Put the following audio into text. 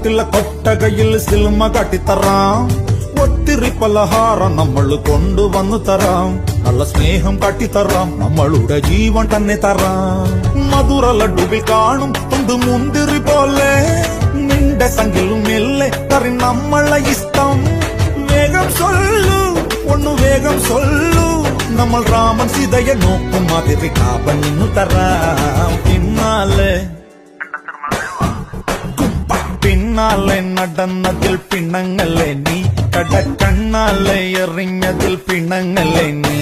വീട്ടിലെ കൊട്ടകയിൽ സിനിമ കാട്ടിത്തറാം. ഒത്തിരി പലഹാരം നമ്മൾ കൊണ്ടുവന്നു തരാം. നല്ല സ്നേഹം കാട്ടിത്തറാം. നമ്മളുടെ ജീവൻ തന്നെ തരാം. മധുര ലഡുവിൽ കാണും തുണ്ട് മുന്തിരി പോലെ നിന്റെ സംഖ്യലും മെല്ലെ തറി നമ്മളെ ഇഷ്ടം. വേഗം സൊല്ലു ഒന്നു വേഗം സൊല്ലു. നമ്മൾ രാമൻ സീതയെ നോക്കും മാതിരി കാപ്പൻ നിന്നു തരാം. പിന്നാലെ നടന്നതിൽ പിണങ്ങല്ലേ നീ. കടക്കണ്ണാലെ എറിഞ്ഞതിൽ പിണങ്ങല്ലേ നീ.